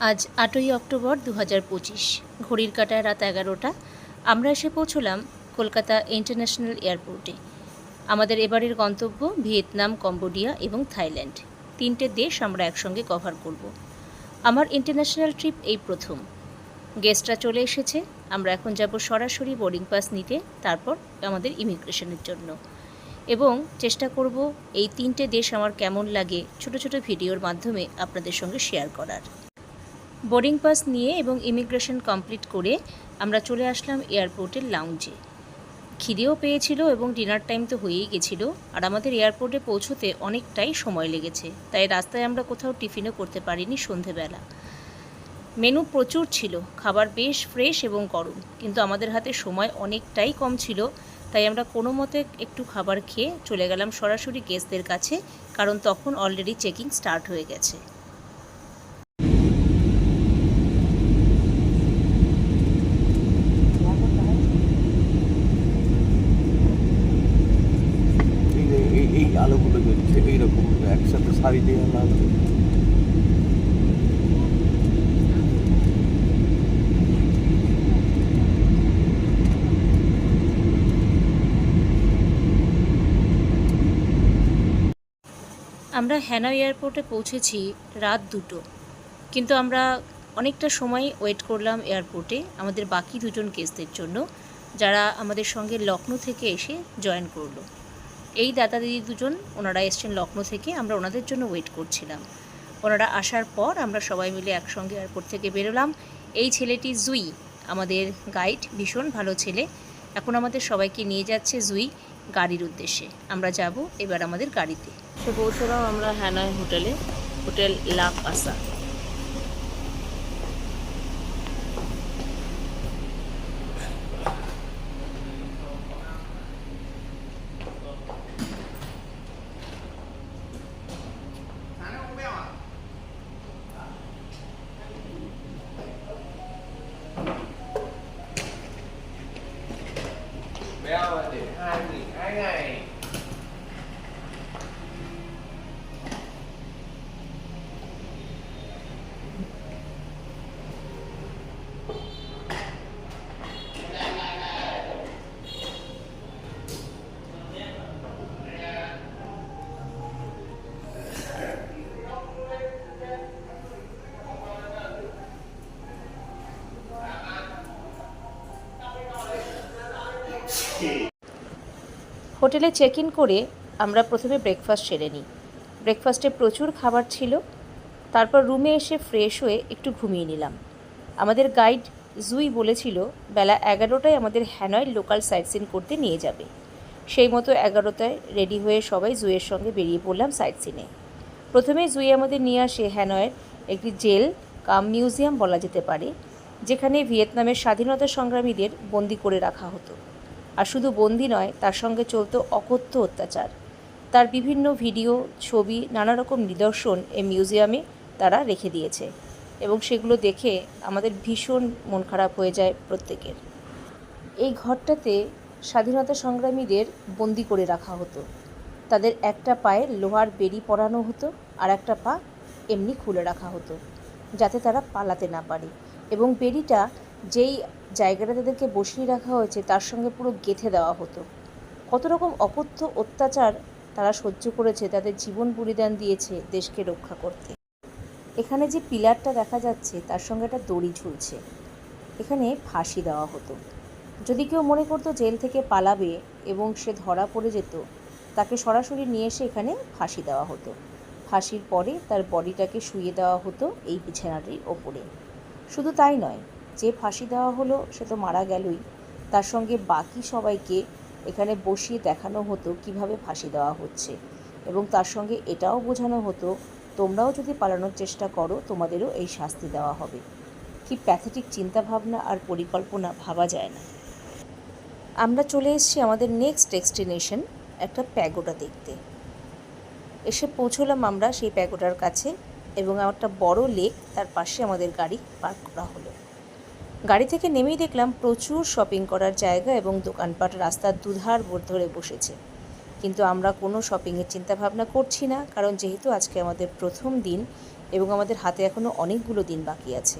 আজ ৮ই অক্টোবর ২০২৫, ঘড়ির কাঁটায় রাত ১১টা। আমরা এসে পৌঁছলাম কলকাতা ইন্টারন্যাশনাল এয়ারপোর্টে। আমাদের এবারের গন্তব্য ভিয়েতনাম, কম্বোডিয়া এবং থাইল্যান্ড। ৩টে দেশ আমরা একসঙ্গে কভার করব। আমার ইন্টারন্যাশনাল ট্রিপ এই প্রথম। গেস্টরা চলে এসেছে। আমরা এখন যাব সরাসরি বোর্ডিং পাস নিতে, তারপর আমাদের ইমিগ্রেশনের জন্য, এবং চেষ্টা করব এই ৩টে দেশ আমার কেমন লাগে ছোট ছোট ভিডিওর মাধ্যমে আপনাদের সঙ্গে শেয়ার করার। বোর্ডিং পাস নিয়ে এবং ইমিগ্রেশন কমপ্লিট করে আমরা চলে আসলাম এয়ারপোর্টের লাউঞ্জে। খিদেও পেয়েছিল এবং ডিনার টাইম তো হয়েই গেছিলো, আর আমাদের এয়ারপোর্টে পৌঁছতে অনেকটাই সময় লেগেছে, তাই রাস্তায় আমরা কোথাও টিফিনও করতে পারিনি সন্ধেবেলা। মেনু প্রচুর ছিল, খাবার বেশ ফ্রেশ এবং গরম, কিন্তু আমাদের হাতে সময় অনেকটাই কম ছিল, তাই আমরা কোনো মতে একটু খাবার খেয়ে চলে গেলাম সরাসরি গেস্টদের কাছে, কারণ তখন অলরেডি চেকিং স্টার্ট হয়ে গেছে। এই আলোগুলো জ্বলছে এইরকম একসাথে সারি দিয়ে আলো। আমরা হ্যানয় এয়ারপোর্টে পৌঁছেছি রাত 2টো, কিন্তু আমরা অনেকটা সময় ওয়েট করলাম এয়ারপোর্টে আমাদের বাকি দুজন গেস্টদের জন্য, যারা আমাদের সঙ্গে লখনৌ থেকে এসে জয়েন করলো। এই দাদা দিদি দুজন, ওনারা এসছেন লখনৌ থেকে, আমরা ওনাদের জন্য ওয়েট করছিলাম। ওনারা আসার পর আমরা সবাই মিলে একসঙ্গে এয়ারপোর্ট থেকে বেরোলাম। এই ছেলেটি জুই, আমাদের গাইড, ভীষণ ভালো ছেলে। এখন আমাদের সবাইকে নিয়ে যাচ্ছে জুই গাড়ির উদ্দেশ্যে। আমরা যাব এবার আমাদের গাড়িতে। সে পৌঁছলাম আমরা হ্যানয় হোটেলে, হোটেল লা কাসা। হোটেলে চেক ইন করে আমরা প্রথমে ব্রেকফাস্ট সেরে নিই। ব্রেকফাস্টে প্রচুর খাবার ছিল। তারপর রুমে এসে ফ্রেশ হয়ে একটু ঘুমিয়ে নিলাম। আমাদের গাইড জুই বলেছিল বেলা 11টায় আমাদের হ্যানয়ের লোকাল সাইট সিন করতে নিয়ে যাবে। সেই মতো 11টায় রেডি হয়ে সবাই জুইয়ের সঙ্গে বেরিয়ে পড়লাম সাইট সিনে। প্রথমে জুই আমাদের নিয়ে আসে হ্যানয়ের একটি জেল কাম মিউজিয়াম বলা যেতে পারে, যেখানে ভিয়েতনামের স্বাধীনতা সংগ্রামীদের বন্দি করে রাখা হতো। আর শুধু বন্দি নয়, তার সঙ্গে চলতো অকথ্য অত্যাচার। তার বিভিন্ন ভিডিও, ছবি, নানা রকম নিদর্শন এই মিউজিয়ামে তারা রেখে দিয়েছে, এবং সেগুলো দেখে আমাদের ভীষণ মন খারাপ হয়ে যায় প্রত্যেকের। এই ঘরটাতে স্বাধীনতা সংগ্রামীদের বন্দি করে রাখা হতো। তাদের একটা পায়ে লোহার বেড়ি পরানো হতো, আর একটা পা এমনি খুলে রাখা হতো যাতে তারা পালাতে না পারে, এবং বেড়িটা যেই জায়গাটা তাদেরকে বসিয়ে রাখা হয়েছে তার সঙ্গে পুরো গেঁথে দেওয়া হতো। কত রকম অকথ্য অত্যাচার তারা সহ্য করেছে, তাদের জীবন বলিদান দিয়েছে দেশকে রক্ষা করতে। এখানে যে পিলারটা দেখা যাচ্ছে তার সঙ্গে একটা দড়ি ঝুলছে, এখানে ফাঁসি দেওয়া হতো। যদি কেউ মনে করতো জেল থেকে পালাবে এবং সে ধরা পড়ে যেত, তাকে সরাসরি নিয়ে এসে এখানে ফাঁসি দেওয়া হতো। ফাঁসির পরে তার বডিটাকে শুইয়ে দেওয়া হতো এই বিছানাটির ওপরে। শুধু তাই নয়, যে ফাঁসি দেওয়া হলো সে তো মারা গেলই, তার সঙ্গে বাকি সবাইকে এখানে বসিয়ে দেখানো হতো কিভাবে ফাঁসি দেওয়া হচ্ছে, এবং তার সঙ্গে এটাও বোঝানো হতো তোমরাও যদি পালানোর চেষ্টা করো তোমাদেরও এই শাস্তি দেওয়া হবে। কি প্যাথেটিক চিন্তাভাবনা আর পরিকল্পনা, ভাবা যায় না। আমরা চলে এসেছি আমাদের নেক্সট ডেস্টিনেশন, একটা প্যাগোডা দেখতে। এসে পৌঁছলাম আমরা সেই প্যাগোডার কাছে, এবং একটা বড় লেক, তার পাশে আমাদের গাড়ি পার্ক করা হলো। গাড়ি থেকে নেমেই দেখলাম প্রচুর শপিং করার জায়গা এবং দোকানপাট রাস্তার দুধার ধরে বসেছে। কিন্তু আমরা কোনো শপিংয়ের চিন্তাভাবনা করছি না, কারণ যেহেতু আজকে আমাদের প্রথম দিন এবং আমাদের হাতে এখনও অনেকগুলো দিন বাকি আছে।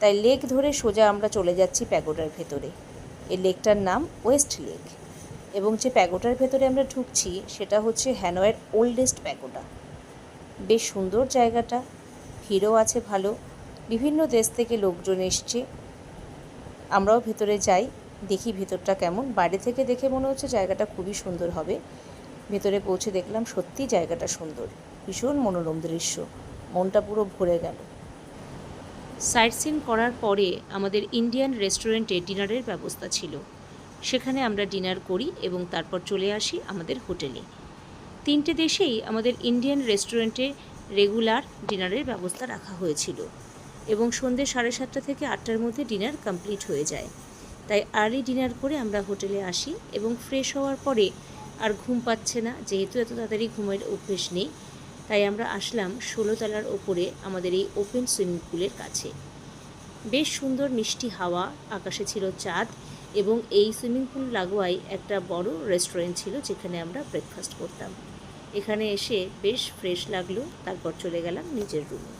তাই লেক ধরে সোজা আমরা চলে যাচ্ছি প্যাগোডার ভেতরে। এই লেকটার নাম ওয়েস্ট লেক, এবং যে প্যাগোডার ভেতরে আমরা ঢুকছি সেটা হচ্ছে হ্যানয়ের ওল্ডেস্ট প্যাগোডা। বেশ সুন্দর জায়গাটা, ভিড়ও আছে ভালো, বিভিন্ন দেশ থেকে লোকজন এসছে। আমরাও ভেতরে যাই, দেখি ভেতরটা কেমন। বাইরে থেকে দেখে মনে হচ্ছে জায়গাটা খুবই সুন্দর হবে, ভেতরে পৌঁছে দেখলাম সত্যি জায়গাটা সুন্দর, ভীষণ মনোরম দৃশ্য, মনটা পুরো ভরে গেল। সাইট সিন করার পরে আমাদের ইন্ডিয়ান রেস্টুরেন্টে ডিনারের ব্যবস্থা ছিল, সেখানে আমরা ডিনার করি এবং তারপর চলে আসি আমাদের হোটেলে। 3টে দেশেই আমাদের ইন্ডিয়ান রেস্টুরেন্টে রেগুলার ডিনারের ব্যবস্থা রাখা হয়েছিল এবং সন্ধ্যে 7:30 থেকে 8টার মধ্যে ডিনার কমপ্লিট হয়ে যায়। তাই আর্লি ডিনার করে আমরা হোটেলে আসি এবং ফ্রেশ হওয়ার পরে আর ঘুম পাচ্ছে না, যেহেতু এত তাড়াতাড়ি ঘুমের অভ্যেস নেই, তাই আমরা আসলাম 16 তলার ওপরে আমাদের এই ওপেন সুইমিং পুলের কাছে। বেশ সুন্দর মিষ্টি হাওয়া, আকাশে ছিল চাঁদ এবং এই সুইমিং পুল লাগোয়াই একটা বড় রেস্টুরেন্ট ছিল যেখানে আমরা ব্রেকফাস্ট করতাম। এখানে এসে বেশ ফ্রেশ লাগলো, তারপর চলে গেলাম নিজের রুমে।